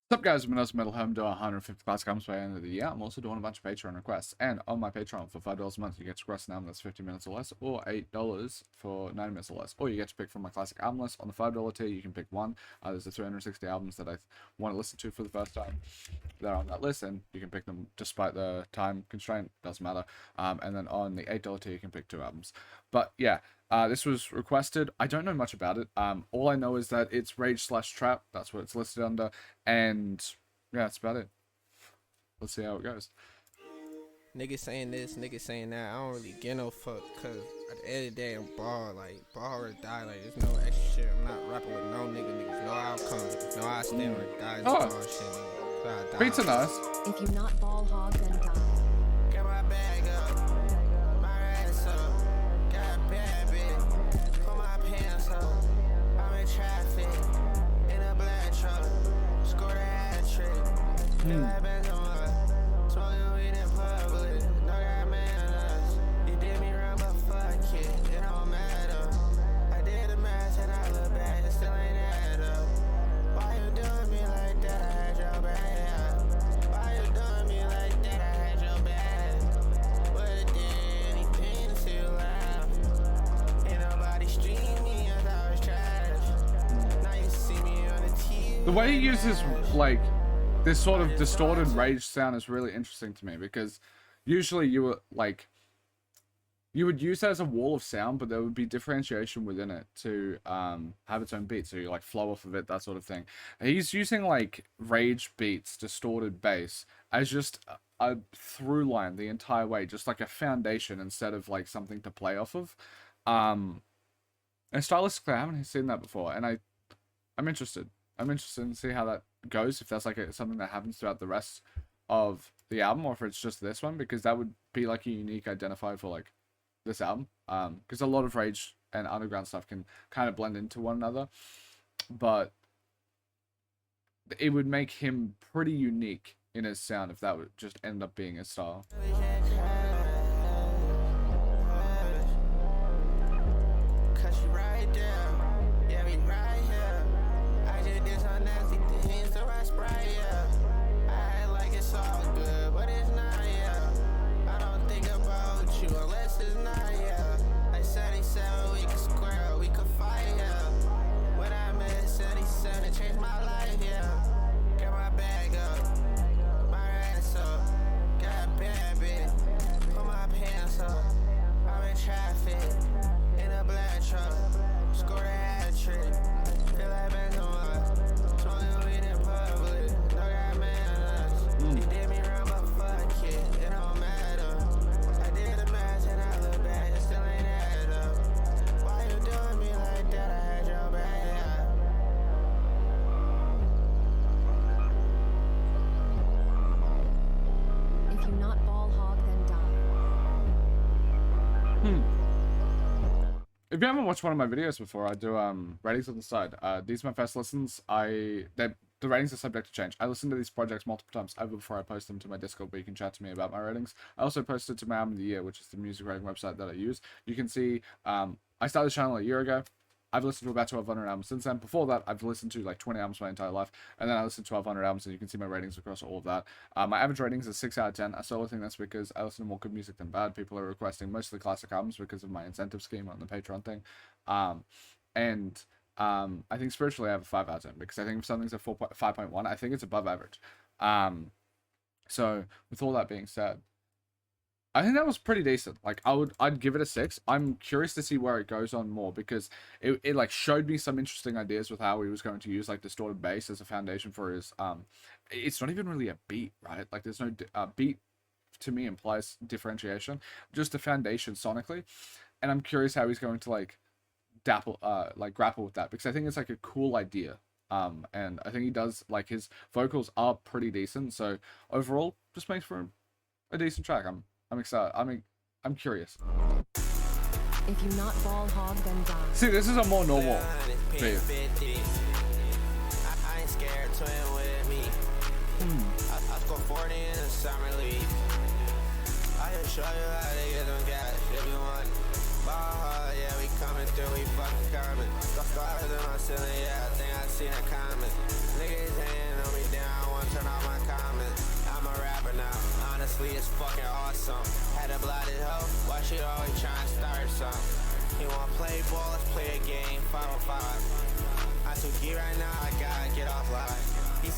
What's up, guys? I'm AUSSIE METALHEAD. I'm doing 150 classic albums by the end of the year. I'm also doing a bunch of Patreon requests. And on my Patreon, for $5 a month, you get to request an album that's 50 minutes or less, or $8 for 90 minutes or less. Or you get to pick from my classic album list. On the $5 tier, you can pick one. There's the 360 albums that I want to listen to for the first time. They're on that list, and you can pick them despite the time constraint. Doesn't matter. And then on the $8 tier, you can pick 2 albums. But yeah. This was requested. I don't know much about it. All I know is that it's Rage/Trap. That's what it's listed under. And yeah, that's about it. Let's see how it goes. Niggas saying this, niggas saying that. I don't really get no fuck, cause at the end of the day, I'm ball or die. Like, there's no extra shit. I'm not rapping with no nigga. Niggas know how I come. Niggas know how I stand when it dies. Oh. Shit, nigga. Beats are nice. If you not ball hog, then die. Get my bag up. My ass up. Got a bad bitch. Put my pants up. I'm in traffic. In a black truck. Score the hat trick. Feel like Benzema. Smoking weed in public. No got manners. You did me wrong, but fuck it. It don't matter. I did the math and I look back. It still ain't add up. Why you doing me like that? I had your back. Why you doing me like that? I had your back. What it did, anything to see you laugh. Ain't nobody stream me, I thought it was trash. Now you see me on the TV. The way he uses, like, this sort of distorted rage sound is really interesting to me, because usually you would use that as a wall of sound, but there would be differentiation within it to have its own beat, so you like flow off of it, that sort of thing. He's using like rage beats, distorted bass as just a through line the entire way, just like a foundation instead of like something to play off of. And stylistically, I haven't seen that before, and I'm interested. I'm interested in see how that goes, if that's like something that happens throughout the rest of the album, or if it's just this one, because that would be like a unique identifier for like this album, because a lot of rage and underground stuff can kind of blend into one another, but it would make him pretty unique in his sound if that would just end up being his style. If you haven't watched one of my videos before, I do ratings on the side. These are my first listens. The ratings are subject to change. I listen to these projects multiple times over before I post them to my Discord, where you can chat to me about my ratings. I also posted to my album of the year, which is the music rating website that I use. You can see I started the channel a year ago. I've listened to about 1,200 albums since then. Before that, I've listened to like 20 albums my entire life, and then I listened to 1,200 albums, and you can see my ratings across all of that. My average ratings is 6 out of 10. I still think that's because I listen to more good music than bad. People are requesting mostly classic albums because of my incentive scheme on the Patreon thing. I think spiritually I have a 5 out of 10, because I think if something's a 5.1, I think it's above average. So with all that being said, I think that was pretty decent. Like, I'd give it a 6. I'm curious to see where it goes on more, because it like showed me some interesting ideas with how he was going to use like distorted bass as a foundation for his it's not even really a beat, right? Like, there's no beat to me implies differentiation, just a foundation sonically, and I'm curious how he's going to like grapple with that, because I think it's like a cool idea. And I think he does, like, his vocals are pretty decent, so overall just makes for a decent track. I'm excited. I'm curious. If you not ball hog, then die. See, this is a more normal beat. I ain't scared, twin with me. I score 40 in the summer league. I just show you how to get them guys if you want. Ball hard, yeah, we coming through, we fucking coming. Got stars in my ceiling, yeah, I think I seen it coming. Niggas hating on me down.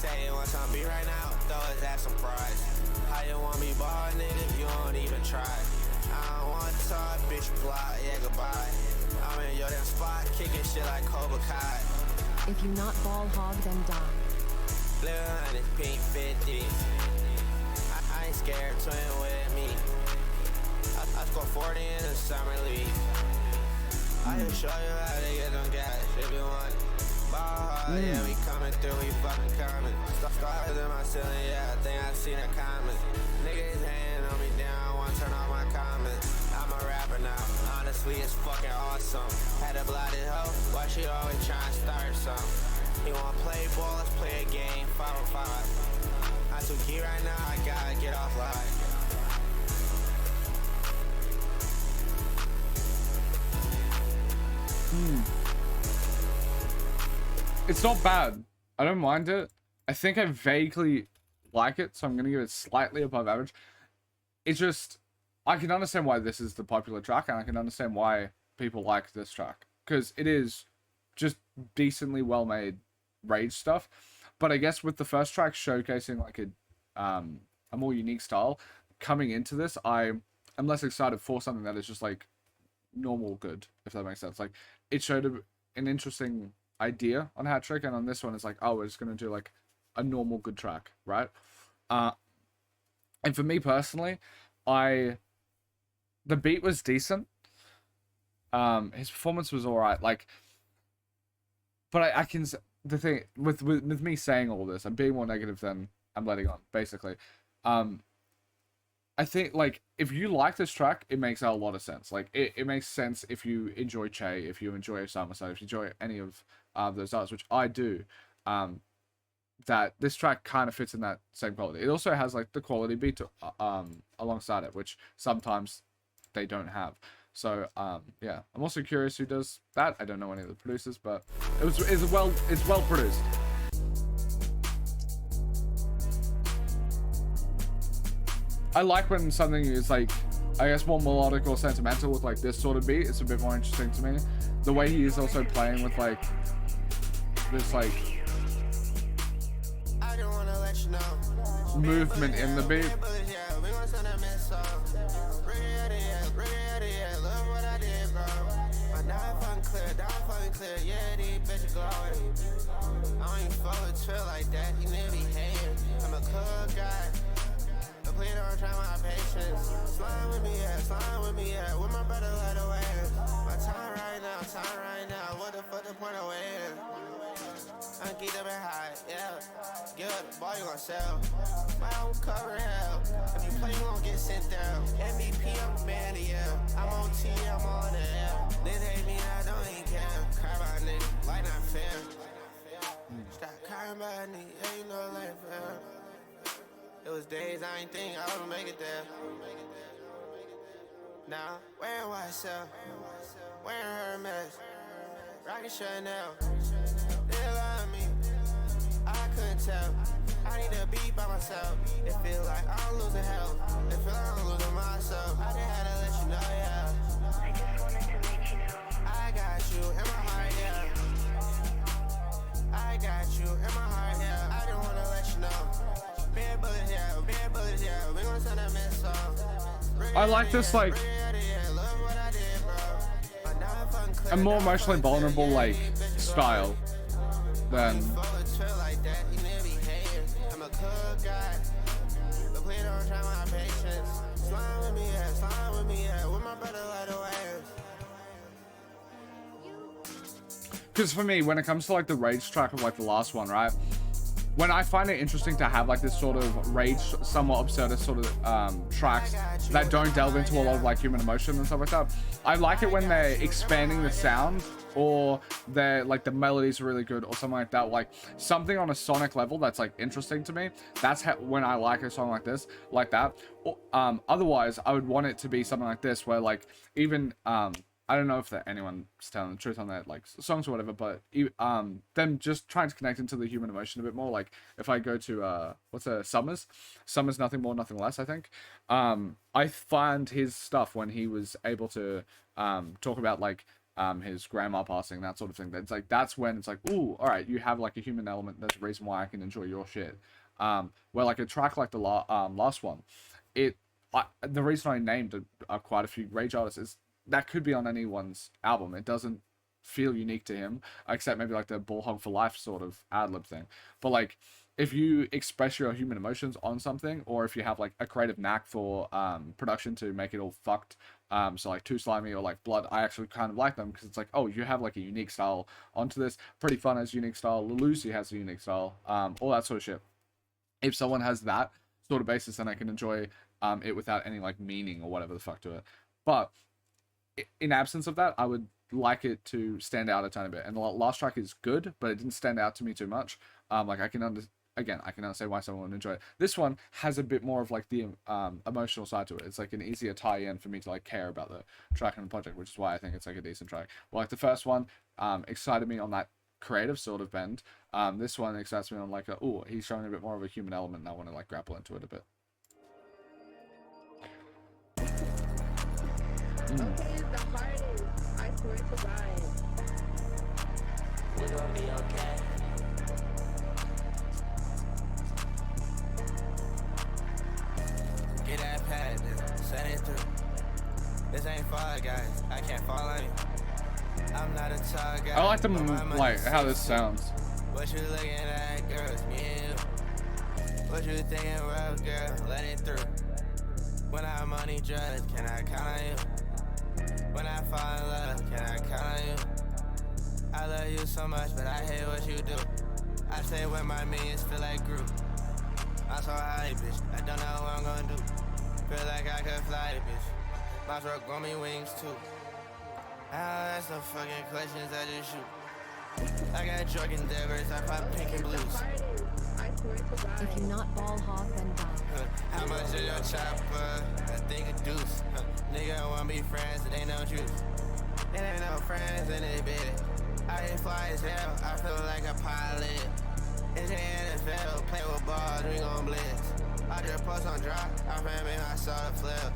say you want some beat right now, throw his ass some fries. How you want me ball, nigga, if you don't even try? I don't want to talk, bitch, you fly, yeah, goodbye. I'm in your damn spot, kicking shit like Cobra Kai. If you not ball hog, then die. Blue honey, pink 50. I ain't scared, twin with me. I score 40 in the summer league. I can show you how to get them guys if you want. Ball hard, yeah, we coming through, we fucking coming. Stars in my ceiling, yeah, I think I seen a comment. Niggas hating on me down, wanna turn off my comments. I'm a rapper now, honestly it's fucking awesome. Had a blotted hoe, why she always trying to start something? You wanna play ball, let's play a game, 5-on-5. I'm too geek right now, I gotta get offline. It's not bad. I don't mind it. I think I vaguely like it, so I'm going to give it slightly above average. It's just, I can understand why this is the popular track, and I can understand why people like this track. Because it is just decently well-made rage stuff. But I guess with the first track showcasing like a more unique style, coming into this, I'm less excited for something that is just like normal good, if that makes sense. Like, it showed an interesting idea on Hat Trick, and on this one it's like, oh, we're just gonna do like a normal good track, right? And for me personally, the beat was decent. His performance was alright, like, but I can, the thing with me saying all this, I'm being more negative than I'm letting on, basically. I think, like, if you like this track, it makes a lot of sense. Like, it makes sense if you enjoy Che, if you enjoy Osama Side, if you enjoy any of those artists, which I do, that this track kind of fits in that same quality. It also has, like, the quality beat to, alongside it, which sometimes they don't have. So, yeah. I'm also curious who does that. I don't know any of the producers, but it's well produced. I like when something is like, I guess, more melodic or sentimental with like this sort of beat. It's a bit more interesting to me. The way he is also playing with like this like movement in the beat. Please don't try my patience. Slime with me, yeah. With my brother, let away. My time right now. What the fuck the point of waiting? I'm geeked up and high, yeah. Good, boy, you gon' sell. My own cover hell. If you play, you gon' get sent down. MVP, I'm a man, yeah. I'm on T, I'm on the air. Niggas hate me, I don't even care. Cry about nigga, like not fair. Stop crying about nigga, yeah, you know like fair. It was days I ain't think I would make it there. Now, wearing YSL, wearing Hermes, rockin' Chanel. They love me, I couldn't tell. I need to be by myself. It feel like I'm losing health. It feel like I'm losing myself. I just had to let you know, yeah. I just wanted to let you know. I got you in my heart, yeah. I got you in my heart, yeah. I just wanna let you know. I like this, like, a more emotionally vulnerable, like, style than... Because for me, when it comes to, like, the rage track of, like, the last one, right? When I find it interesting to have like this sort of rage, somewhat absurdist sort of tracks that don't delve into a lot of like human emotion and stuff like that, I like it when they're expanding the sound, or they're like the melodies are really good or something like that, like something on a sonic level that's like interesting to me. That's when I like a song like this, like that. Otherwise, I would want it to be something like this, where like even I don't know if anyone's telling the truth on that, like, songs or whatever, but them just trying to connect into the human emotion a bit more. Like, if I go to, Summers, Nothing More, Nothing Less, I think. I find his stuff when he was able to talk about, like, his grandma passing, that sort of thing. That's like, that's when it's like, ooh, all right, you have like a human element. There's a reason why I can enjoy your shit. Where like a track like the last one, the reason I named quite a few Rage artists is that could be on anyone's album. It doesn't feel unique to him, except maybe like the Ball Hog for Life sort of ad lib thing. But like, if you express your human emotions on something, or if you have like a creative knack for production to make it all fucked, so like Too Slimy or like Blood, I actually kind of like them because it's like, oh, you have like a unique style onto this. Pretty Fun has a unique style. Lucy has a unique style. All that sort of shit. If someone has that sort of basis, then I can enjoy it without any like meaning or whatever the fuck to it. But in absence of that, I would like it to stand out a tiny bit. And the last track is good, but it didn't stand out to me too much. Like I can understand why someone would enjoy it. This one has a bit more of like the emotional side to it. It's like an easier tie-in for me to like care about the track and the project, which is why I think it's like a decent track. Well, like the first one excited me on that creative sort of bend. This one excites me on like oh, he's showing a bit more of a human element, and I want to like grapple into it a bit. Okay, it's the hardest. I swear to God. We gon' be okay. Get that pad, then send it through. This ain't Fall Guys. I can't fall on you. I'm not a tall guy. I like them like how this sounds. What you looking at, girl? It's me and you. What you thinking, well, girl? Let it through. When I'm money drugs, can I count on you? When I fall in love, can I count on you? I love you so much, but I hate what you do. I say when my millions feel like group. I'm so high, bitch. I don't know what I'm gonna do. Feel like I could fly, bitch. My truck grow me wings too. Ah, that's the fucking questions I just shoot. I got drug endeavors, I pop pink and blues. I swear to God. If you not ball hog, then die. How much is your chopper? I think a deuce. Nigga wanna be friends, it ain't no juice. It ain't no friends in this bitch. I hit fly as hell, I feel like a pilot. It's the NFL, play with balls, we gon' blitz. I just post on drop, I found me, I saw the flip.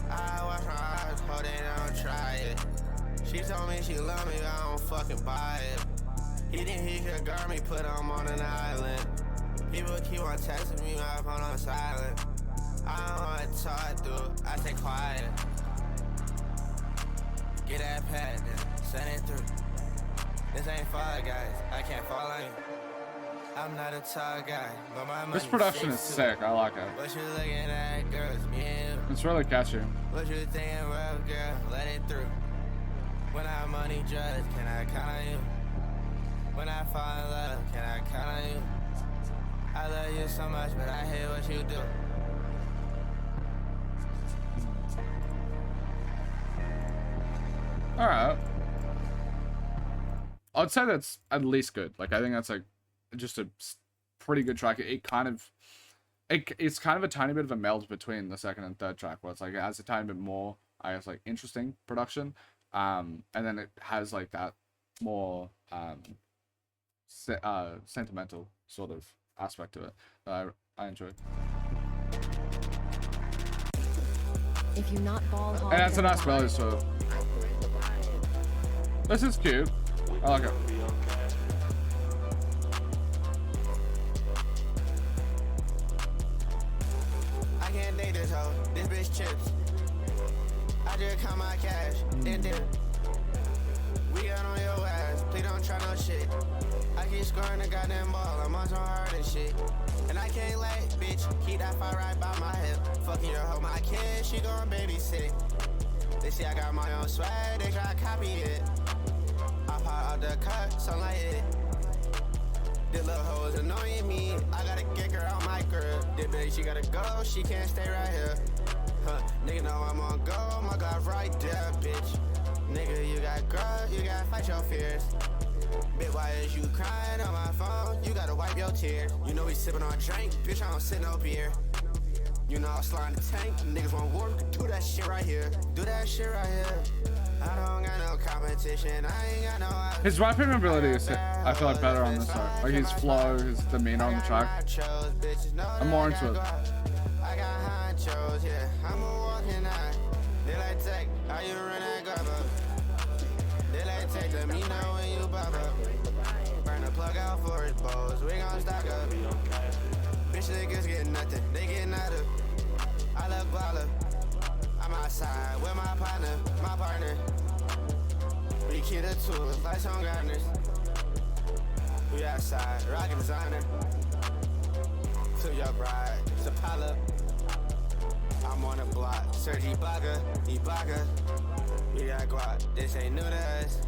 I watch my eyes, hope they don't try it. She told me she love me, I don't fucking buy it. He think he could guard me, put him on an island. People keep on texting me, my phone on silent. I don't wanna talk through, I stay quiet. Get that pad, then send it through. This ain't Fall Guys, I can't fall on you. I'm not a tall guy, but my money This production is 6'2". sick. I like it. What you looking at, girl? It's me and you. It's really catchy. What you thinking, well, girl? Let it through. When I money drugs, can I count on you? When I fall in love, can I count on you? I love you so much, but I hate what you do. All right. I'd say that's at least good. Like, I think that's like just a pretty good track. It's kind of a tiny bit of a meld between the second and third track, where it's like it has a tiny bit more, I guess, like interesting production, and then it has like that more sentimental sort of aspect to it that I enjoy. If you not ball hog, And that's a then nice die. melody, so this is cute. I like it. I can't date this hoe, this bitch chips. I just count my cash, then dip. We got on your ass, please don't try no shit. I keep scoring the goddamn ball, I'm on some hard and shit. And I can't lay, bitch, keep that fire right by my hip. Fucking your hoe, my kid, she gon' babysit. They see I got my own swag, they try to copy it. I pop out the cut, something like it. This little hoe is annoying me, I gotta kick her out my crib. This bitch, she gotta go, she can't stay right here. Nigga know I'm on go, my God right there, bitch. Nigga, you got grub, you gotta fight your fears. Bitch, why is you crying on my phone? You gotta wipe your tears. You know we sippin' on drink, bitch, I don't sit no beer. You know I'm sliding the tank, niggas want war, do that shit right here. Do that shit right here. I don't got no competition, I ain't got no... His rapping ability is, I feel like, better on this side. Like his flow, his demeanor on the track. I'm more into it. I got honchos, yeah, I'm a walking eye. They like tech, how you run that grubber? They They like take them, you know when you pop up. Burn the plug out for his balls, we gon' stock up. Bitch niggas get nothing, they get nada. I look baller, I'm outside with my partner. We keep the tools like some gardeners. We outside, rockin' designer. To your bride, it's a pilot. I'm on the block, Sergi Ibaka. We got guap, this ain't new to us.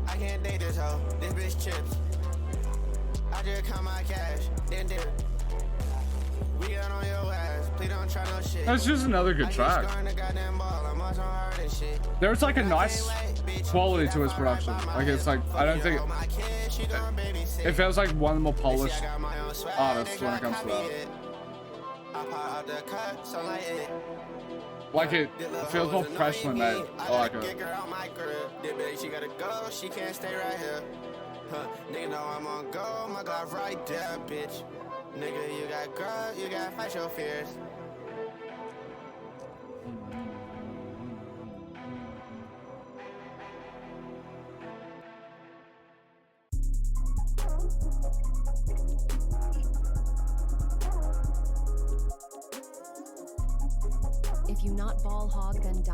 I can't date this hoe, this bitch chips. I just count my cash, then dip. We got on your ass, please don't try no shit. That's just another good track. There's like a nice quality to his production. Like it's like, I don't think it feels like one of the more polished artists when it comes to that. Like it feels more professionally made. I like it. She gotta go, she can't stay right here. Nigga know I'm on go, my God right there, bitch. Nigga, you got girl, you gotta fight your fears. If you not ball hog, then die.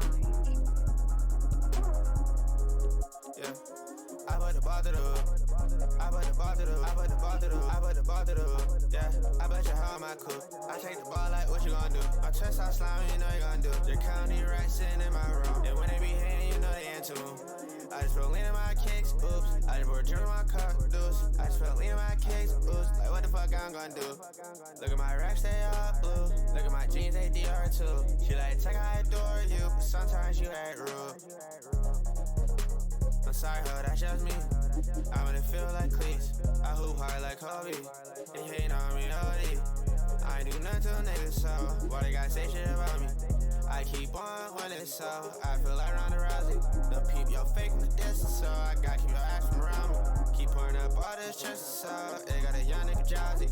Yeah, I put the ball to the I put the ball to the yeah, I bet you how my cool. I take the ball like what you gonna do. My chest out slime, you know you gonna do. The county right sitting in my room. And when they be hitting, you know they into them. I just feel lean in my kicks, oops. I just pour a drink in my car, deuce. I just feel lean in my kicks, oops. Like what the fuck I'm gonna do? Look at my racks, they all blue. Look at my jeans, they DR too. She like, take I adore you, but sometimes you act rude. I'm sorry, ho, that's just me. I'm in the field like cleats. I hoop hard like Kobe. They hate on me, OD. I ain't do nothing to a nigga, so why they gotta say shit about me? I keep on when it's so. I feel like Ronda Rousey. The peep your fake from the distance, so I gotta keep your ass from around me. Keep pouring up all this stress, so they got a young nigga jazzy.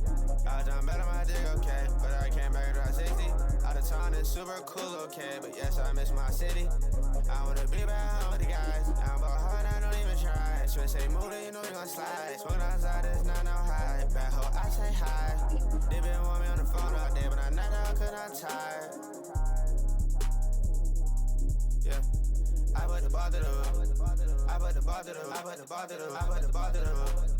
I was done better my dick, okay, but I came back to 60. Out of town is super cool, okay, but yes, I miss my city. I wanna be back home with the guys. I'm about hard, I don't even try. Switch say move, you know you gon' slide. Smoking outside, it's not no high. Bad hoe, I say hi. They been want me on the phone all day, but I not out cause I'm tired. Yeah, I put the ball to the I put the ball to the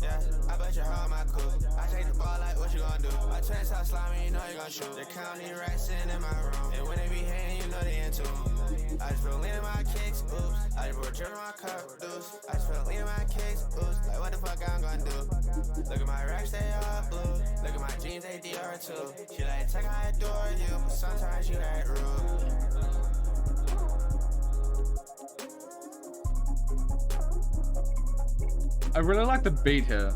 yeah, I bet you how my cool. I take the ball like what you gonna do. My chest out slimy, you know you gon' shoot. The county right sitting in my room. And when they be hitting, you know they into them. I just feel lean in my kicks, oops. I just pour a drink in my cup, deuce. I just feel lean in my kicks, oops. Like what the fuck I'm gonna do? Look at my racks, they all blue. Look at my jeans, they DR too. She like, take I adore you, but sometimes you act rude. I really like the beat here.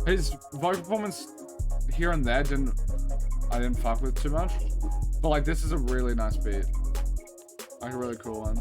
His vocal performance here and there I didn't fuck with too much. But like this is a really nice beat. Like a really cool one.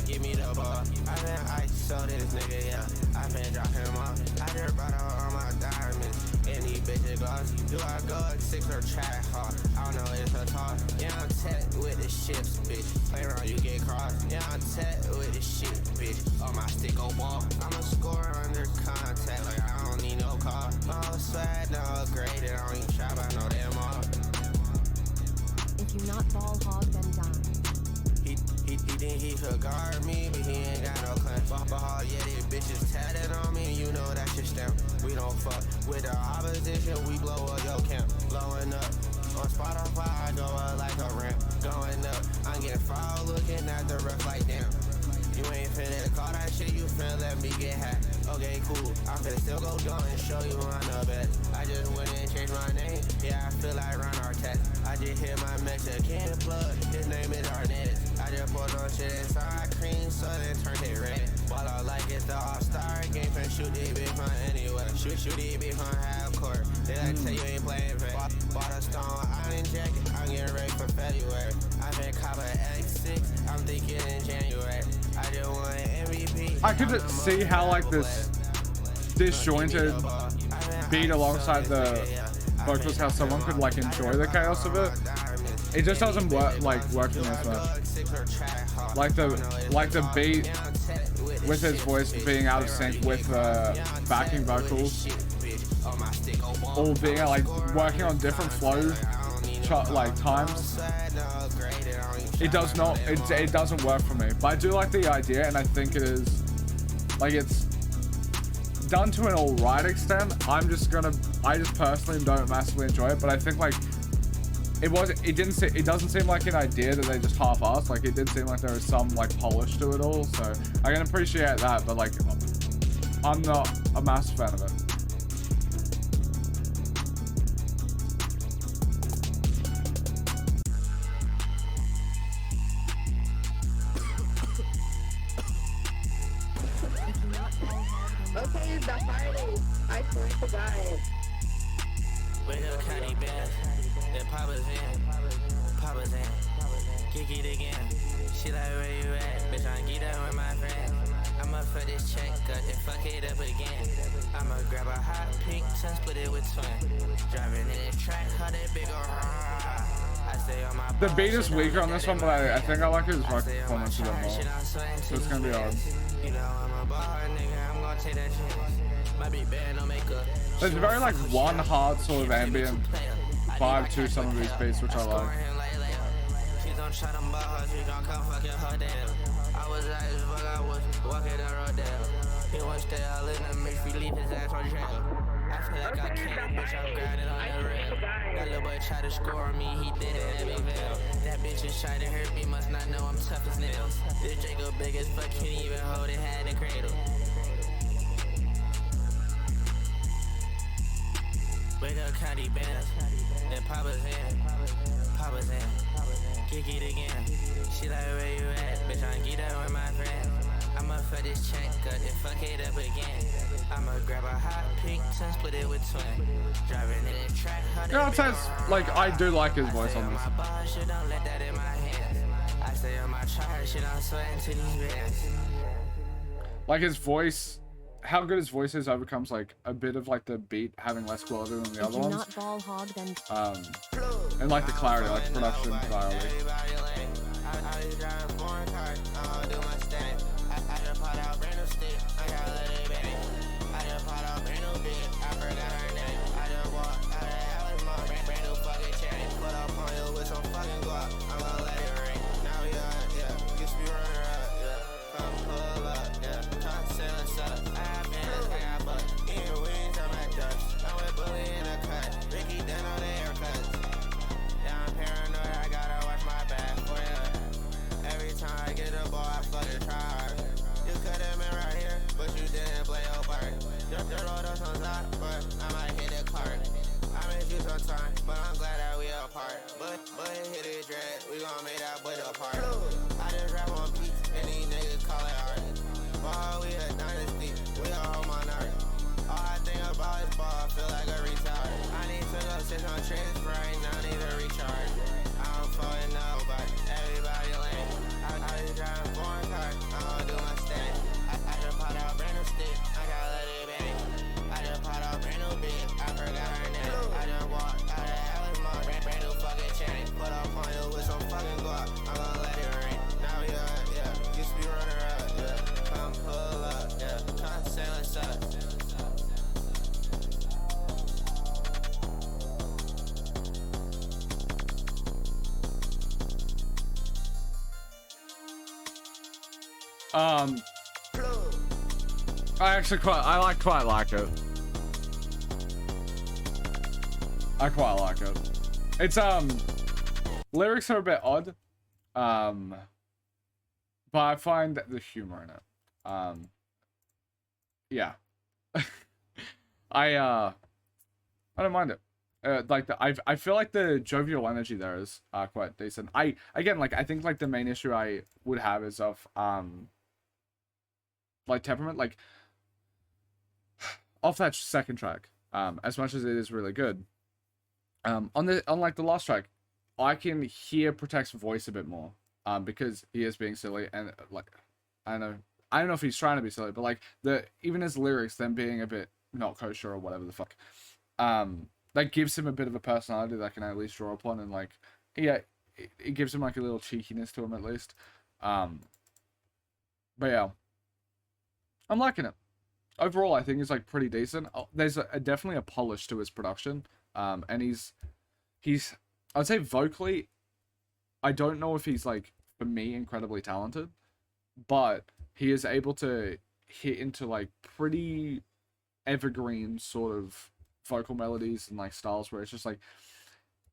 Give me the ball. I been ice, so this nigga, yeah. I been dropping him off. I just brought out all my diamonds. And these bitches glossy. Do I go at 6 or try hard? I don't know, it's a toss. Yeah, I'm tech with the ships, bitch. Play around, you get crossed. Yeah, I'm tech with the shit, bitch. On my stick, go ball. I'm a scorer under contact, like I don't need no car. No swag, no upgrade. I don't even try, but I know them all. If you not ball hog, then die. He think he could guard me, but he ain't got no claim. But yeah, these bitches tatted on me, and you know that's your stamp. We don't fuck with the opposition, we blow up your camp. Blowing up on Spotify, I go up like a ramp. Going up, I'm getting foul, looking at the ref like damn. You ain't finna call that shit, you finna let me get hacked. Okay, cool, I'm finna still go down and show you I'm the best. I just went and changed my name, yeah, I feel like Ron Artest. I just hit my Mexican plug, his name is Arnett. I just poured on shit inside cream, so then turned it red. Ball ball out like it's the all-star game. Can shoot this bitch from anywhere. Shoot this bitch from half court. They like tell you ain't playing fair. Bought a stone island jacket. I'm getting ready for February. I've been cop a X6. I'm thinking in January. I just won MVP. I could see how like this disjointed beat alongside the vocals, how someone could like enjoy the chaos of it. It just doesn't work working as much. Like the beat with his voice being out of sync with the backing vocals, all being like working on different flow like times. It doesn't work for me. But I do like the idea, and I think it is like it's done to an alright extent. I just personally don't massively enjoy it, but I think like it doesn't seem like an idea that they just half-assed. Like it did seem like there was some like polish to it all, so I can appreciate that, but like I'm not a massive fan of it. Okay, it's the Friday. I swear to God. Wake up, Connie Bell. That Papa's in. Papa's in. Kick it again. She like, where you at? Bitch, I'm get up with my friends. I'ma for this check up and fuck it up again. I'ma grab a hot pink, sun split it with twin. Driving in this track, how that big I stay on my The beat is weaker on this one, but I think I like his vocal performance a bit more. So it's gonna be odd. You know I'm a bar nigga, I'm gonna take that chance. Might be bad, no makeup. There's very like one hard sort of ambient vibe to some of these beats, which I like. She's on shot on bars, we gon' come fucking her down. I was out as fuck, I was walking down Rodale. He won't stay all in the mix, we leave his ass on trail. I feel like I can't, bitch, I'm grinding on the rail. That little boy tried to score on me, he did it at me veil. That bitch is trying to hurt me, must not know I'm tough as nails. This Jacob big as fuck, can't even hold it, had the cradle. Wake up, Connie Bands. Then Papa's in. Papa's in. Kick it again. She like, where you at? Bitch, I'm get up with my friends. I'ma for this check up and fuck it up again. I'ma grab a hot pink, sun split it with twin. Driving in the track, how You know, it says like I do like his voice on this. don't let that in my hands. I stay on my charge, shit, I'm sweating to these bands. Like his voice, how good his voice is overcomes like a bit of like the beat having less quality than the other ones. And like the clarity, like production clarity. But I'm glad that we apart. But hit it dread, we gon' make that boy apart. I just rap on beats, and these niggas call it art. Ball, we a dynasty, we a whole monarch. All I think about is ball, feel like a retard. I need to go sit on trips right now, need to recharge. I don't fucking know, but everybody lame. I just drive a foreign car, I'm gonna do my thing. I just popped out brand new stick, I gotta let it bang. I just popped out brand new bitch, I forgot her name. I just walked out of Alice Mall, brand new fucking chain. Put up on you with some fucking guap, I'm gonna let it rain. Now we yeah, used to be running up, yeah. Come pull up, yeah, come say what's up. I actually quite like it. I quite like it. It's lyrics are a bit odd. But I find the humor in it. Yeah. I don't mind it. Like I feel like the jovial energy there is quite decent. I think like the main issue I would have is of like temperament, like off that second track, as much as it is really good, on like the last track, I can hear Protect's voice a bit more, because he is being silly, and like I don't know if he's trying to be silly, but like even his lyrics, them being a bit not kosher or whatever the fuck, that gives him a bit of a personality that I can at least draw upon, and like yeah, it gives him like a little cheekiness to him at least. But yeah, I'm liking it. Overall, I think it's like pretty decent. There's definitely a polish to his production, and he's I'd say vocally, I don't know if he's like, for me, incredibly talented, but he is able to hit into like pretty evergreen sort of vocal melodies and like styles where it's just like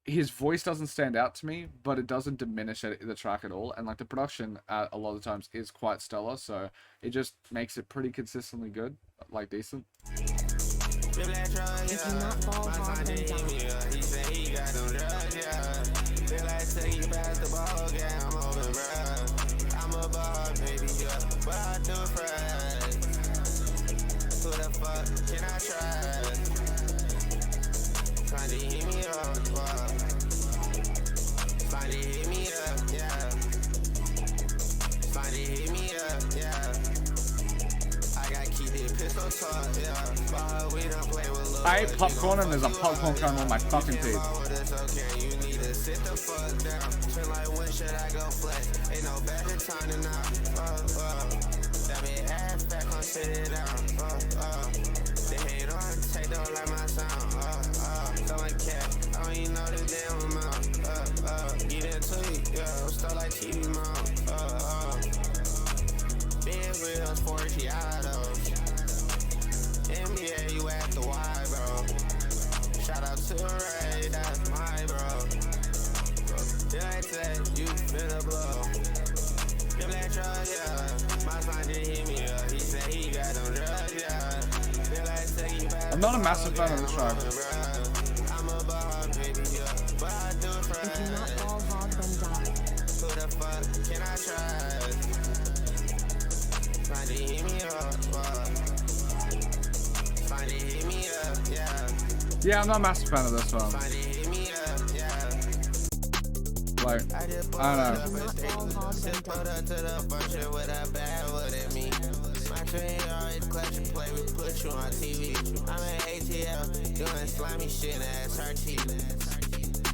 his voice doesn't stand out to me, but it doesn't diminish the track at all, and like the production a lot of times is quite stellar, so it just makes it pretty consistently good, like decent. If you not ball hard, then die. He said he got them drugs, yeah. Feel like taking back the ball game, I'm open, bruh. I'm a ball, baby, yeah, but I do it right. Who the fuck can I trust? Trying to hit me up, trying to hit me up, yeah. Trying to hit me up, yeah. I got keep it pistol talk, yeah. But we don't play with little. I ate popcorn and there's a popcorn kernel on my fucking teeth. Okay, you need to sit the fuck down. Feel like when should I go flex? Ain't no better time than now. That me ass back on sit it down. They hate on, take don't like my sound. Someone cat, I don't even know the damn amount. Get into it, yeah. I'm still like TV mount. Big wheels, 40 autos. NBA, you at the Y, bro. Shout out to Ray, that's my bro. Did I say you finna blow? Give that drug, yeah. My son did hit me up. He said he got them drugs, yeah. Feel like take you back. I'm not a massive fan of this track. I'm a ball, baby, yeah. But I do it If you not right. ball hard, then die. Who the fuck can I trust? Trying to hit me up, trying to hit me up, yeah. Yeah, I'm not a massive fan of this one. Trying to hit me up, yeah. Like, I don't know. If you not ball hard, then Put die. up to the function with a bad what it mean. My train always clutch and play, we put you on TV. I'm in ATL, doing slimy shit in SRT.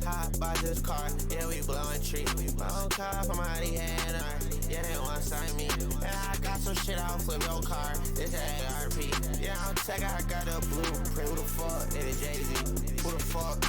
Hot by this car, yeah, we blowing trees. My own car from out the hand, yeah, they want to sign me. And I got some shit, I'll flip your car, it's ARP. Yeah, I'm tech, I got a blueprint. Who the fuck, it is Jay-Z. Who the fuck?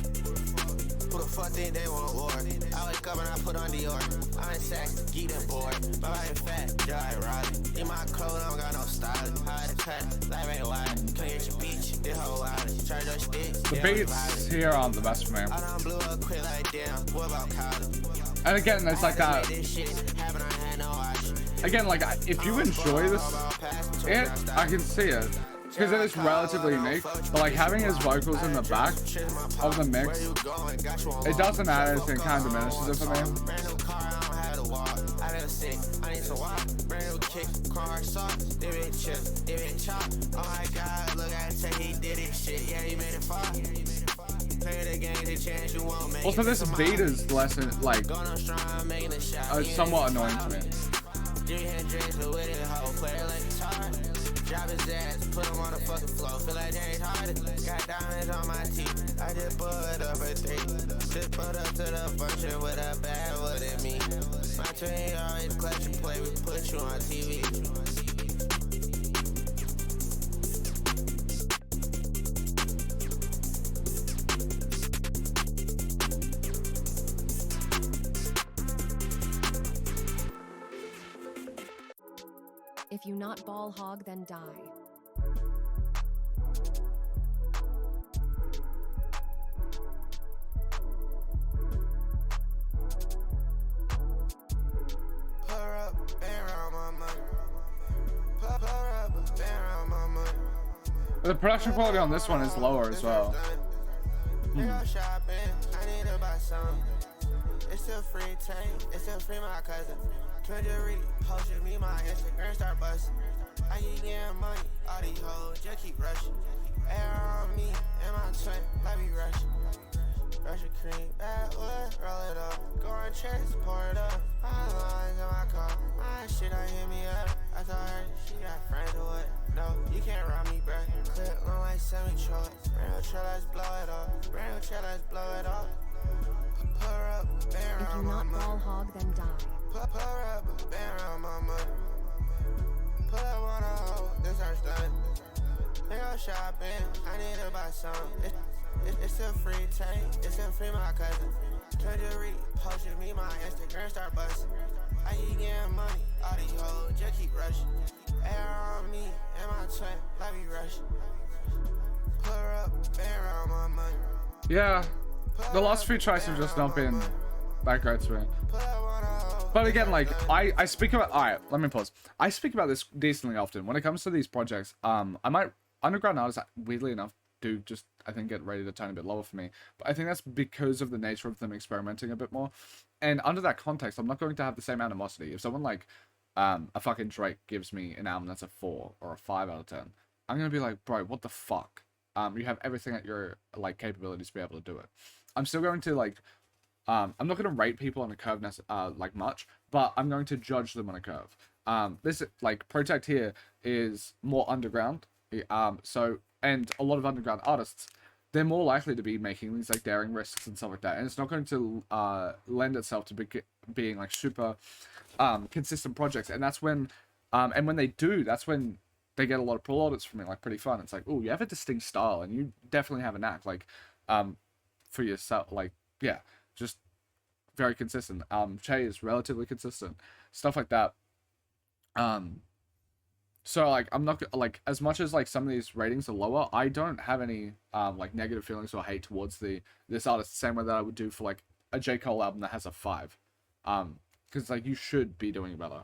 Who the fuck think they want war? I wake up and I put on Dior. I'm in sex, getting bored. My body fat, dry, rotted. In my clothes, I don't got no style. Hard to cut, life ain't wide. Clean at your beach, this whole wild. Charge your sticks. The beats here aren't the best for me. I done blew up quick like damn. What about college? And again, it's like that. This shit happen, I had no option. Again, like, if you enjoy this, I can see it. Because it is relatively unique, but like having his vocals in the back of the mix, it doesn't add anything, kind of diminishes it for me. Brand new car, I don't have to walk. I feel sick, I need to walk. Brand new kick, car socks. They been chip, they been chop. Oh my god, look at it, he did it shit. Yeah, he made it far. Play the game, the chance you won't make. Also, this beat is less like Going on strong, making a shot. somewhat annoying to me. Jimmy Hendrix with it, whole player like guitar. Drop his ass, put him on the fucking floor. Feel like James Harden. Got diamonds on my teeth. I just put up for 3. Just put up to the function with a bad what it mean. My train always clutch and play. We put you on TV. If you not ball hog, then die. Pour up, bang around my money. Pour up, bang around my money. The production quality on this one is lower as well. Go shopping, I need to buy some. It's still free tank, it's still free my cousin. Treasury, potion me me my Instagram start busting. I keep getting money, all these hoes just keep rushing. Air on me and my twin, like we rushing. Brush a cream, backwood, roll it up. Go on chest, pour it up. My lines in my car, my shit don't hit me up. I told her she got friends or what? No, you can't rob me, bruh. Clip on like semi-truck. Brand new truck, let's blow it up. Brand new truck, let's blow it up. Put her up, bang If around you my not ball money. hog, then die. Put her up, bang around my money. Put up on a hoe, this our stunt. They go shopping, I need to buy some. It's a free tank, it's a free my cousin. Treasury posted me my Instagram start busting. I keep getting money, all these hoes just keep rushing. Air on me and my twin, like we rushing. Put her up, bang around my money. Yeah, the last few tries have just not been that great to me. Put up on a hoe. But again, like I speak about. All right, let me pause. I speak about this decently often when it comes to these projects. I might underground artists, weirdly enough, do just I think get rated a tiny bit lower for me. But I think that's because of the nature of them experimenting a bit more. And under that context, I'm not going to have the same animosity. If someone like a fucking Drake gives me an album that's a 4 or a 5 out of 10, I'm gonna be like, bro, what the fuck? You have everything at your like capabilities to be able to do it. I'm still going to like. I'm not going to rate people on a curve like much, but I'm going to judge them on a curve. This like Protect here is more underground. So and a lot of underground artists, they're more likely to be making these like daring risks and stuff like that, and it's not going to lend itself to being like super consistent projects. And that's when and when they do, that's when they get a lot of plaudits from it, like pretty fun. It's like, oh, you have a distinct style, and you definitely have an act like for yourself, like yeah, just very consistent. Che is relatively consistent, stuff like that. So like I'm not like, as much as like some of these ratings are lower, I don't have any like negative feelings or hate towards this artist the same way that I would do for like a J. Cole album that has a 5. Because like you should be doing better.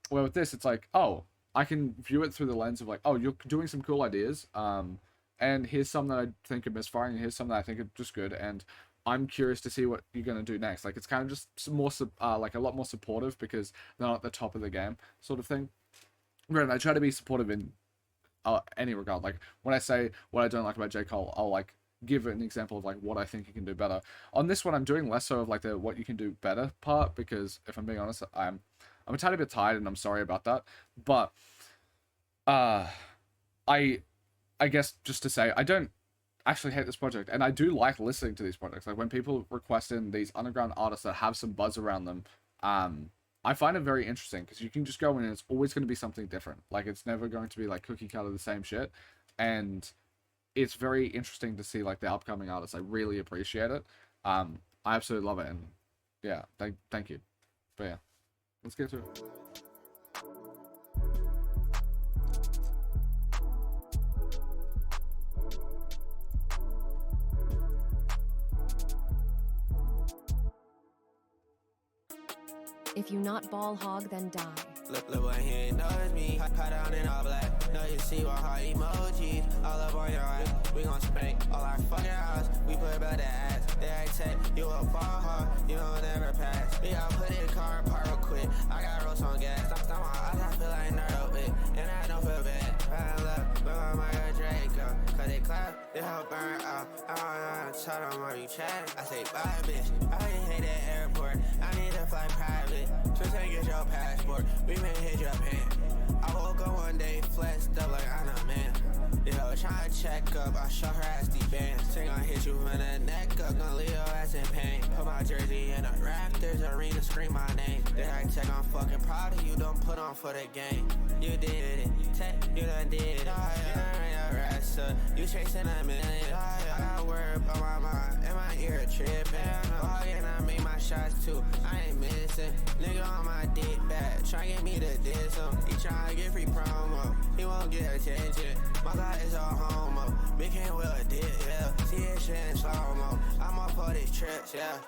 Where with this, it's like, oh, I can view it through the lens of like, oh, you're doing some cool ideas. And here's some that I think are misfiring, and here's some that I think are just good, and I'm curious to see what you're gonna do next. Like it's kind of just some more like a lot more supportive because they're not at the top of the game, sort of thing. Right, I try to be supportive in any regard. Like when I say what I don't like about J. Cole, I'll like give an example of like what I think you can do better. On this one, I'm doing less so of like the what you can do better part, because if I'm being honest, I'm a tiny bit tired, and I'm sorry about that. But I guess just to say, I don't actually hate this project, and I do like listening to these projects. Like when people request in these underground artists that have some buzz around them, I find it very interesting because you can just go in and it's always going to be something different. Like it's never going to be like cookie cutter the same shit, and it's very interesting to see like the upcoming artists. I really appreciate it. I absolutely love it, and yeah, thank you. But yeah, let's get to it. If you not ball hog, then die. Look boy, he ain't knows me. Pat down in all black. Now you see what heart emojis. All up on your ass. We gon' spank all our fucking house. We put about the ass. They ain't take you a fall hard. You don't never pass. We got put in the car and park real quick. I got roast on gas. Stop my eyes. I feel like nerd with. And I don't feel bad. Pile up. But I might go Draco. Cause they clap. They help burn out. I don't know. Tell them where you chat. I say bye, bitch. I hate that airport. I need to fly private. Just ain't get your passport. We may hit your pen. I woke up one day, flexed up like I'm a man. Yo, tryna check up, I show her ass the band. Say gonna hit you in the neck up, gonna leave your ass in pain. Put my jersey in a Raptors arena, scream my name. Then I check, I'm fucking proud of you, don't put on for the game. You did it, you done did it. You done ran your ass up, you chasing a million. I got word on my mind, and my ear tripping. And I make my shots too, I ain't missing. Nigga on my dick back, try get me to diss him. He tryna get free promo, he won't get attention. My guy is all homo, big hand with a dick, yeah. See his shit in slow-mo, I'm up for these trips, yeah.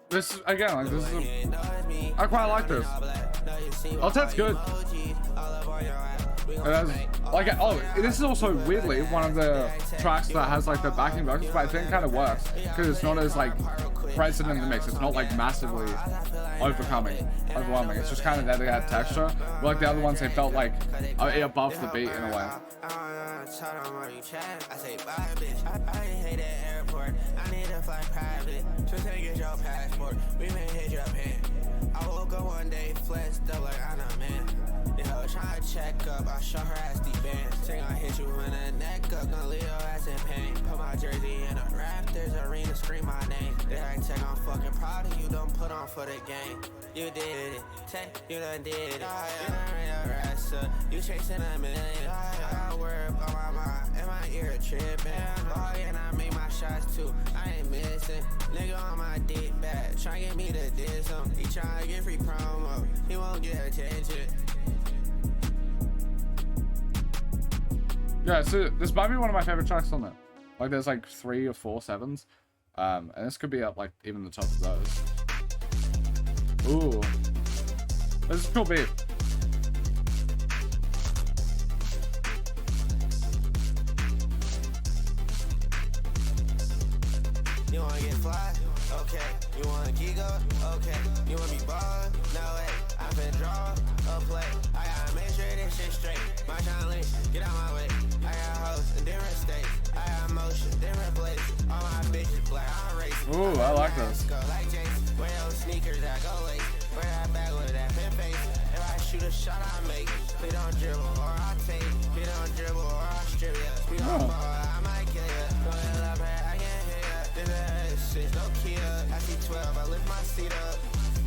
this is, again, like, this is I quite like this. Oh, that's good. It has, like, oh, this is also weirdly one of the tracks that has like the backing vocals, but I think kind of works because it's not as like present in the mix. It's not like massively overwhelming. It's just kind of there to add texture. But like the other ones, they felt like above the beat in a way. I say bye, bitch. I hate that airport. I need to fly private. Just take get your passport. We may hit your pen. I woke up one day, flexed up like I'm a man. You know, trying to check up. I show her ass the band. Think I hit you in the neck up. Gonna leave your ass in pain. Put my jersey in a Raptors arena. Scream my name. Did I take? I'm fucking proud of you. Don't put on for the game. You did it. Take, you done did it. You done ran your ass up. You chasing a million. I got work on my mind. And my ear tripping. Oh, yeah, and I make my shots too. I ain't missing. Nigga on my dick back. Tryna get me to diss him. He tryna get free promo. He won't get attention. Yeah, so this might be one of my favorite tracks on there. Like, there's like 3 or 4 7s. And this could be up like even the top of those. Ooh. This is a cool beat. You wanna get fly? Okay. You wanna geek up? Okay. You wanna be ballin'? No way. I been draw a play. I gotta make sure this shit straight. My challenge, get out my way. I got hoes in different states. I got motion, different places. All my bitches black, I'm racing. Ooh, I like this. Go like Jason. Wear those sneakers that go lace. Wear that bag with that pin face. If I shoot a shot, I make it. Please don't dribble or I take it. Please don't dribble or I strip ya. We don't ball, I might kill ya. Go ahead, love her, I can't hear ya. This shit, no Kia. I see 12, I lift my seat up.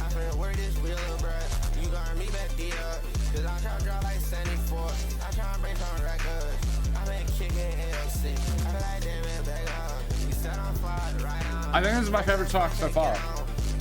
I finna work this wheel, bruh. You gon' meet back D up. Cause I'm tryna drop like 74. I'm tryna break some records. I've been kicking AUSSIE. I feel like damn it, back up. You said I'm fly right on. I think this is my favorite track so far.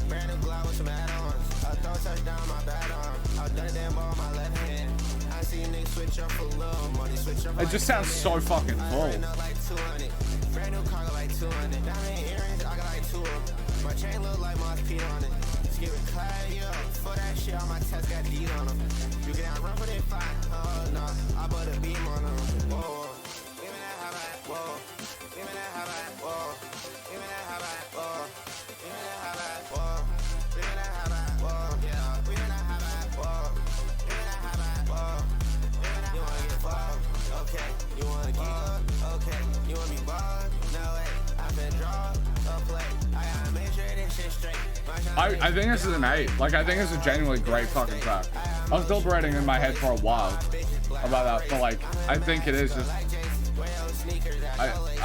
Brand new Glock with some add-ons. I throw a touchdown my bad arm. I've done a damn ball on my left hand. I see niggas switch up for little money. Switch up. It just sounds so fucking full. Like 200. Brand new car got like 200. Diamond earrings, I got like 2 of them. My chain look like Moss Pete on it. Just give it clarity up. For that shit, all my tests got D on them. You can run for that fine. Oh no, I put a beam on them. Whoa, give me that high back. Whoa, give me that high back. Whoa, give me that high back. Whoa, give me that high back. Whoa, give me that high back. Whoa, yeah, give me that high back. Whoa, give me that high back. Whoa, give me that. You wanna get fucked? Okay. You wanna geek up? Okay. You wanna be ballin'? No way. I've been draw a play. I gotta make sure this shit straight. I think this is an 8. Like, I think it's a genuinely great fucking track. I was deliberating in my head for a while about that, but like, I think it is just, I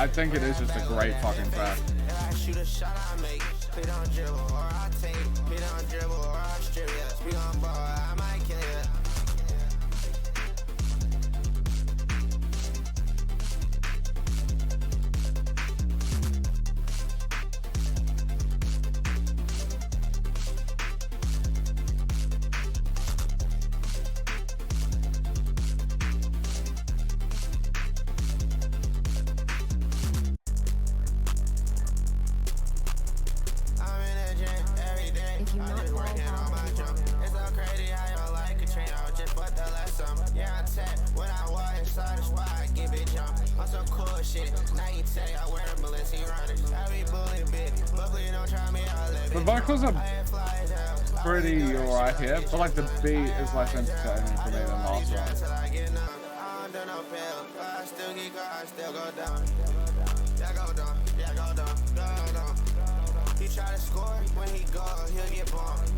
think it is just a great fucking track. I shoot a shot, I make it. Please don't dribble or I take it. Please don't dribble or I strip ya. Speak on ball, I might kill ya. If you not fall hard, It's so crazy how you like a train. I just bought the last summer. Yeah, I tap when I walk inside the spot, I get big jump. On some cool shit. Now you tell I wear a Balenciaga. I be bullying big, but please don't try me. I'll live The it. vocals are pretty alright here, but like the beat is less entertaining for me than the last one. Till I get numb. I don't do no pill, but I still get go, I still go down. Yeah, go down, yeah, go down, go down. He try to score, when he go, he'll get bumped.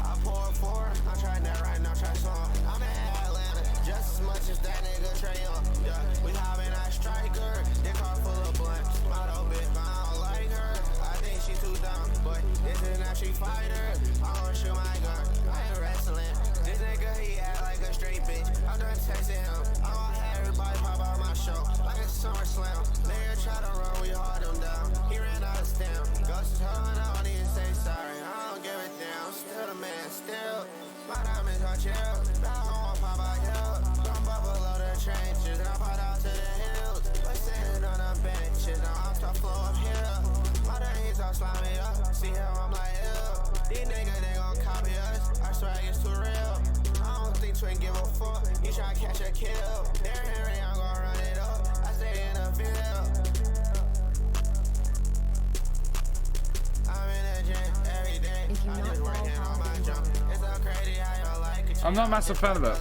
I pour it for him, I'm trying that right now, try song. I'm in Atlanta, just as much as that nigga Trey Young. Yeah, we hopping that striker, they car full of blunts. Model bitch, but I don't like her. I think she too dumb, but this is not Street Fighter. I wanna shoot my gun, I ain't wrestling. This nigga, he act like a straight bitch. I'm done texting him, I want everybody pop out my show, like a SummerSlam. Nigga try to run, we hard him down. He ran out of stem, ghost is hung, I don't even say sorry. I don't give a damn, still the man, still. My diamonds are chill, I don't want pop out here. From Buffalo to trenches, and I pop out to the hills. We're sitting on the benches, now I'm tough flow up here. My days all slimy up, see how I'm like, ew. These niggas, they gon' copy us. Our swag is too real. I don't think Twin give a fuck. You try to catch a kill. They're Henry, I'm gon' run it up. I stay in the field. I'm in the gym every day. If you're I'm not just working on my jump. It's so crazy how you like it. I'm not a massive fan of it.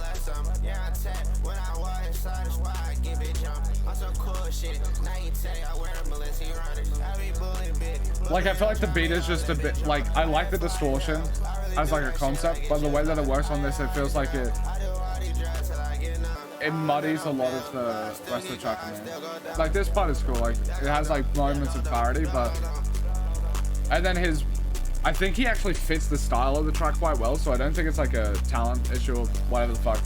Yeah, I tap when I walk inside the spot, I give it jump. On some cool shit. Now you tell I wear a Balenciaga runners. I be bullying big. Like, I feel like the beat is just a bit, like, I like the distortion as like a concept, but the way that it works on this, it feels like it muddies a lot of the rest of the track. Like, this part is cool, like, it has like moments of parody, but, and then I think he actually fits the style of the track quite well, so I don't think it's like a talent issue or whatever the fuck.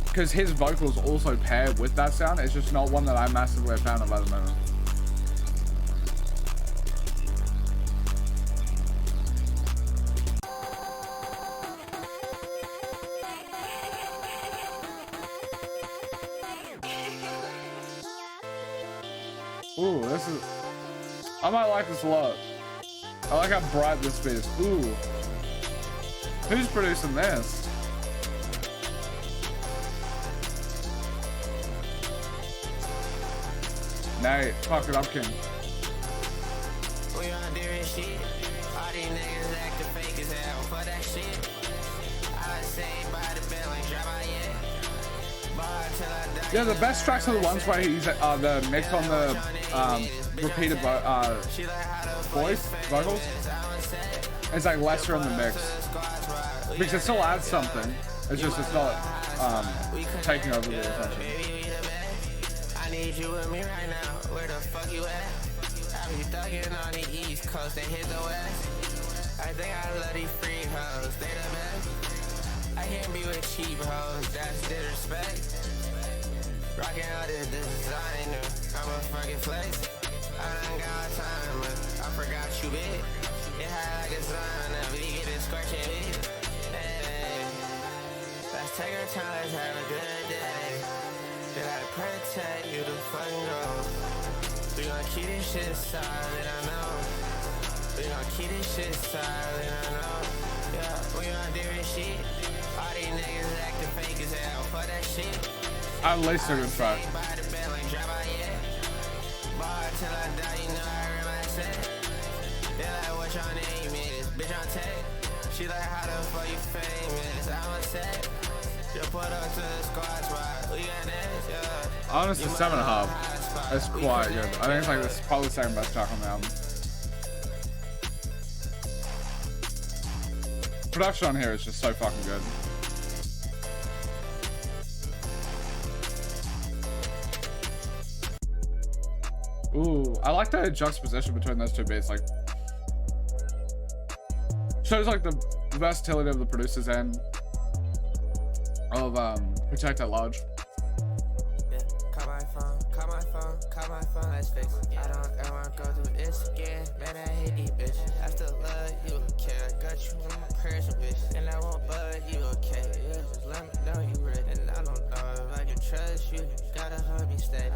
Because his vocals also pair with that sound. It's just not one that I'm massively a fan of at the moment. Ooh, this is... I might like this a lot. I like how bright this beat is. Ooh. Who's producing this? Nate, fuck it up, King. We on different shit. All these niggas acting fake as hell for that shit. I say by the bell and drop my head. Bar till I die. Yeah, the best tracks are the ones where he's the mix on the repeated voice vocals. It's like lesser in the mix because it still adds something. It's just it's not taking over the attention. I need you with me right now. Where the fuck you at? I be thugging on the East Coast and hit the West. I think I love these freak hoes, they the best. I can't be with cheap hoes, that's disrespect. Rockin' all this designer, I'm a fucking flex. I done got time, but I forgot you big. It had like a sign, now we get it scorching big. Hey, let's take our time, let's have a good day. Did I protect you to fucking go? We gon' keep this shit silent, I know. We gon' keep this shit silent, I know. Yeah, we on different shit. All these niggas acting fake as hell for that shit. At least a good track. By the bell and drop my head. Bar till I die, you know I read my set. They like, what your name is? Bitch, I'm tech. She like, how the fuck you famous? I'm a set. Just put up to the squad spot. We got this, yeah. Honestly, 7.5. That's quite good. I think it's like this is probably the second best track on the album. Production on here is just so fucking good. Ooh, I like the juxtaposition between those two beats. Like, shows like the versatility of the producers and of Protect at Large. Yeah, call my phone, let's fix it. I don't ever wanna go through this again. Man, I hate these bitches. I still love you, okay? I got you in my prayers, bitch. And I won't bug you, okay? Yeah, just let me know you ready. And I don't know if I can trust you. Gotta hold me steady.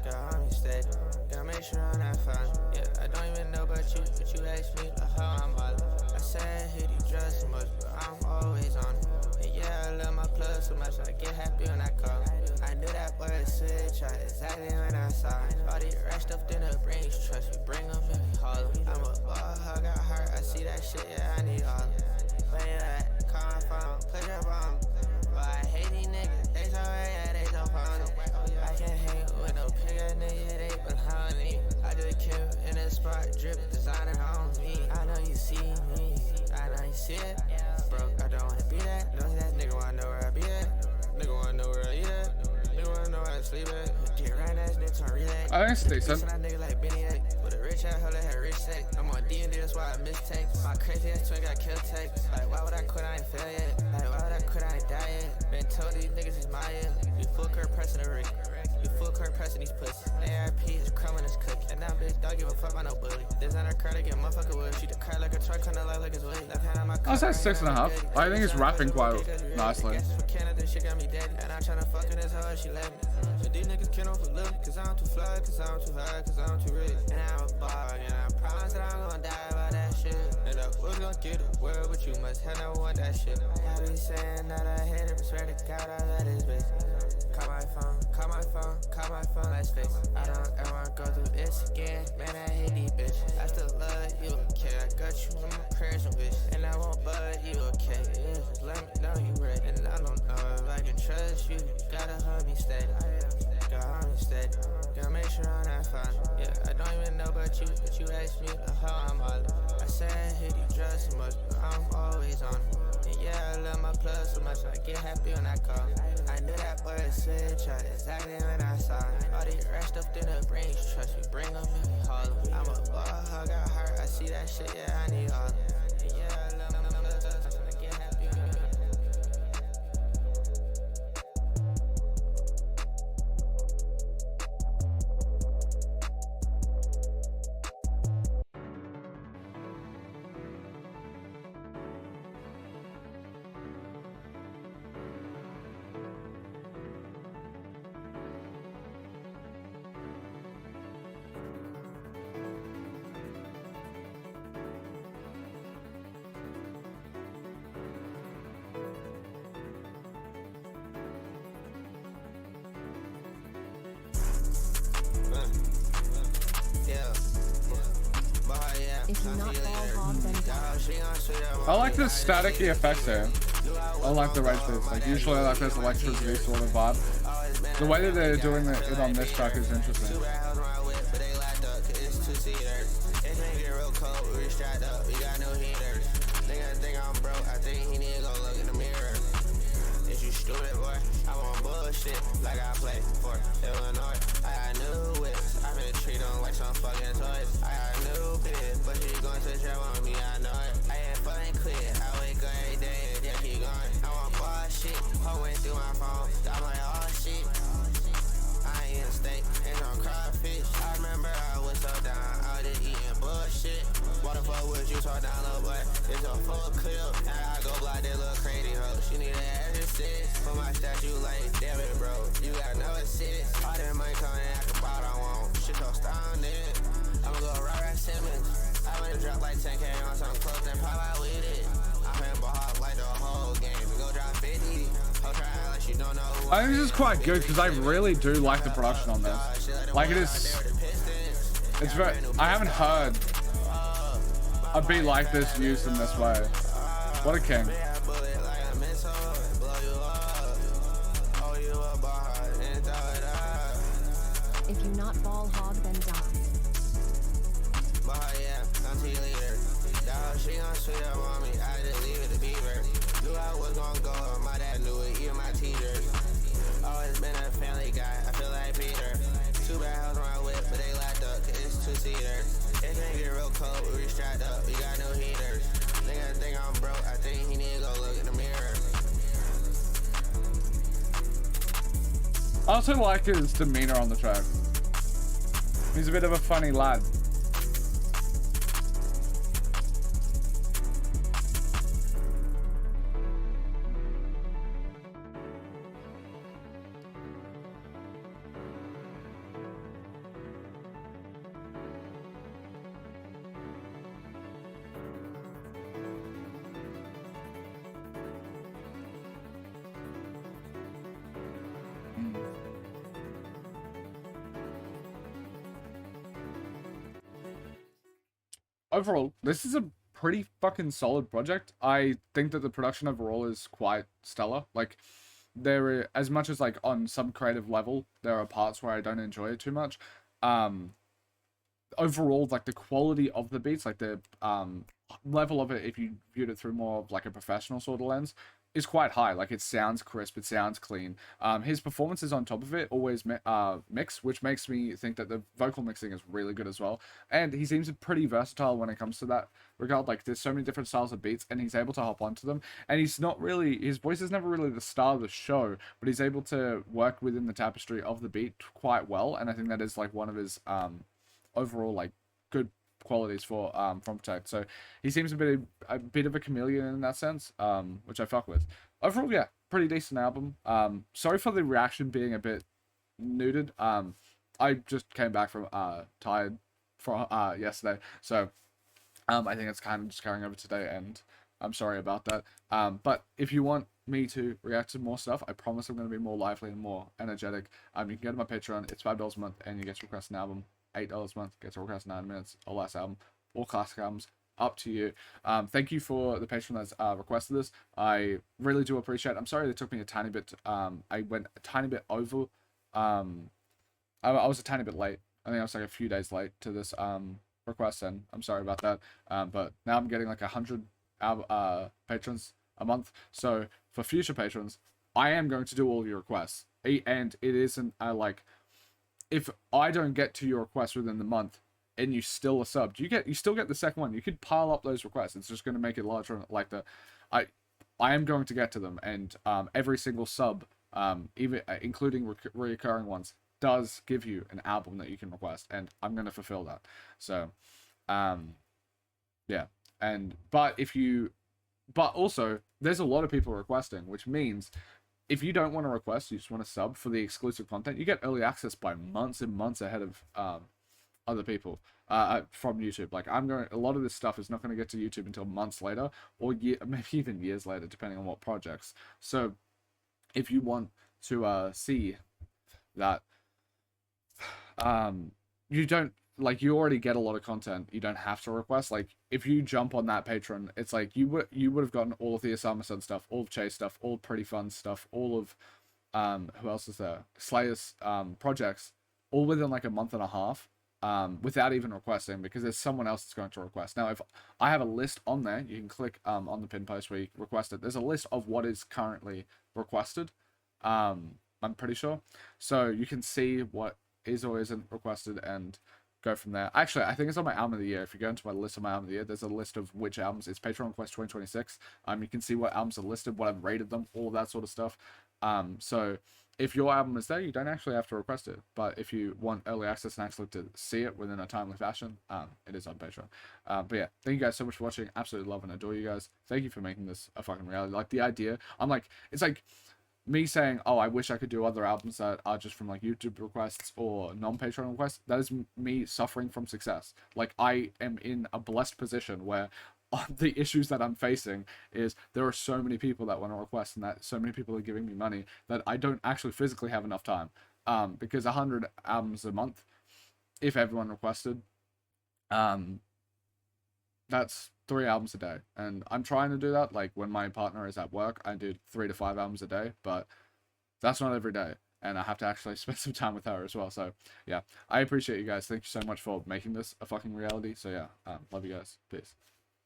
Gotta hold me steady. Gotta make sure I'm not fine. Yeah, I don't even know about you, but you asked me how I'm all. I said I hate you just so much, but I'm always on it. And yeah, I love my plug so much, I get happy when I call. I knew that boy would switch out exactly when I saw it. All the rest stuff in the brains, trust me, bring them in, haul them. I'm a ball hug, got hurt, I see that shit, yeah, I need all of it. Where you at? Call my phone, push up on me. But I hate these niggas, they so yeah, they so phony. I can't hang with no pigger nigga, they behind me. I just kill in the spot, drip, designer on me. I know you see me, I know you see it. Broke, I don't wanna be that. No, that nigga wanna know where I be at. Nigga wanna know where I eat at. Nigga wanna know where I sleep at. Get right ass niggas on relay. I think it's decent. Listen, that nigga like Benny Egg. With a rich ass hoe that had rich sex. I'm on D&D, that's why I mistake. My crazy ass twin got kill take. Like, why would I quit? I ain't fail yet. Like, why would I quit? I ain't die yet. Been told these niggas is my year. We full curve pressing the rig. We full curve pressing these pussies. ARP is crumbing this cookie. And now bitch, don't give a fuck about no bully. Designer car to get motherfucker wood. She the car like a truck, kinda like his weight. Left hand on my car. I'll say 6.5. I think he's rapping quite nicely. Canada, she got me dead. And I'm tryna fuck in this hoe, she let me. But these niggas can't overlook. Cause I'm too fly, cause I'm too high, cause I'm too rich. And I'm a bar, and I promise that I'm gonna die by that shit. shit. And I was gonna get the world, but you must have no one that shit. I be saying that I hate it, but swear to God I love this bitch. Call my phone, call my phone, call my phone, let's face it. I don't ever wanna go through this again. Man, I hate these bitches. I still love you, okay? I got you in my prayers and wish. And I won't bud you, okay? Yeah, just let me know you ready. And I don't know if I can trust you. Gotta hold me steady. Gotta hold me steady. Gotta make sure I'm not falling. Yeah, I don't even know about you, but you asked me the how I'm all in. I say I hate these drugs so much, but I'm always on it. And yeah, I love my plug so much, I get happy when I call. I knew that boy would switch out exactly when I saw it. All these rest stuff in the brains, trust me, bring them in, haul them. I'm a ball, I got heart, I see that shit, yeah, I need all of it. And yeah, I love my plug so much, I get happy when I call. If you not ball hog, then die. I like the staticky effects here. I like the rage bits. Like usually I like this electricity sort of vibe. The way that they're doing it on this track is interesting. Stupid boy, I want bullshit like I play for Illinois. I got new whips, I been treat them like some fucking toys. I got new bitch, but she going to trap on me, I know it. I ain't fucking quit, I wake up every day and just keep going. I want bullshit, hoe went through my phone, I'm like, oh shit. I ain't in a steak and some crawfish. I remember I was so down, I was just eating bullshit. What the fuck would you talk down, little boy? It's a full clip, and I go block that little crazy hoe. She need an assist for my statue, like, damn it, bro. You got no assist. All that money coming in, I can buy what I want. Shit so stunning. I'ma go right Simmons. I wanna drop like 10K on some clothes and pop out with it. I'm finna ball hard like the whole game. We go drop 50. Ho try like she don't know who I think this is quite good because I really do like the production on this. Like it is, it's very, I haven't heard a beat like this used in this way. What a king. If you not ball hog, then die. She gon' sweet up on me, I just leave it to Beaver. Knew I was gon' go, my dad knew it, even my teachers. Always been a family guy, I feel like Peter. Two bad hoes on my whip, but they locked up, cause it's two-seater. It can get real cold, we strapped up, we got new heaters. Nigga think I'm broke, I think he need to go look in the mirror. I also like his demeanor on the track. He's a bit of a funny lad. Overall, this is a pretty fucking solid project. I think that the production overall is quite stellar. Like, there are, as much as like on some creative level, there are parts where I don't enjoy it too much. Overall, like the quality of the beats, like the level of it, if you viewed it through more of like a professional sort of lens, is quite high. Like it sounds crisp, it sounds clean. His performances on top of it always mix, which makes me think that the vocal mixing is really good as well. And he seems pretty versatile when it comes to that regard. Like there's so many different styles of beats, and he's able to hop onto them. And he's not really, his voice is never really the star of the show, but he's able to work within the tapestry of the beat quite well. And I think that is like one of his overall like good qualities for from Protect. So he seems a bit of a chameleon in that sense, which I fuck with. Overall, yeah, pretty decent album. Sorry for the reaction being a bit neutered. I just came back from tired from yesterday, so I think it's kind of just carrying over today, and I'm sorry about that. But if you want me to react to more stuff, I promise I'm going to be more lively and more energetic. You can go to my Patreon. It's $5 a month, and you get to request an album. $8 a month, get to request 9 minutes or less album, or classic albums. Up to you. Thank you for the patron that's requested this. I really do appreciate it. I'm sorry it took me a tiny bit. I went a tiny bit over. I was a tiny bit late. I think I was like a few days late to this request, and I'm sorry about that. But now I'm getting like 100 patrons a month. So for future patrons, I am going to do all of your requests. And it isn't like, if I don't get to your request within the month and you still are subbed, you still get the second one. You could pile up those requests. It's just going to make it larger. Like I am going to get to them, and every single sub, even including reoccurring ones, does give you an album that you can request, and I'm going to fulfill that. So yeah. But also there's a lot of people requesting, which means if you don't want to request, you just want to sub for the exclusive content, you get early access by months and months ahead of other people from YouTube. Like, a lot of this stuff is not going to get to YouTube until months later, or maybe even years later, depending on what projects. So if you want to see that, you don't, like, you already get a lot of content, you don't have to request. Like, if you jump on that Patreon, it's like you would have gotten all of the Osama Sun stuff, all of Chase stuff, all Pretty Fun stuff, all of who else is there, Slayer's projects, all within like a month and a half, without even requesting, because there's someone else that's going to request. Now, if I have a list on there, you can click on the pin post where you request it. There's a list of what is currently requested, I'm pretty sure, so you can see what is or isn't requested and go from there. Actually, I think it's on my album of the year. If you go into my list of my album of the year, there's a list of which albums. It's Patreon Request 2026. You can see what albums are listed, what I've rated them, all of that sort of stuff. So if your album is there, you don't actually have to request it. But if you want early access and actually to see it within a timely fashion, it is on Patreon. But yeah, thank you guys so much for watching. Absolutely love and adore you guys. Thank you for making this a fucking reality. Like, the idea, it's like me saying, oh, I wish I could do other albums that are just from like YouTube requests or non-Patreon requests. That is me suffering from success. Like, I am in a blessed position where the issues that I'm facing is there are so many people that want to request, and that so many people are giving me money that I don't actually physically have enough time. Because 100 albums a month, if everyone requested, that's 3 albums a day, and I'm trying to do that. Like, when my partner is at work, I do 3 to 5 albums a day, but that's not every day, and I have to actually spend some time with her as well. So yeah, I appreciate you guys. Thank you so much for making this a fucking reality. So yeah, love you guys. Peace.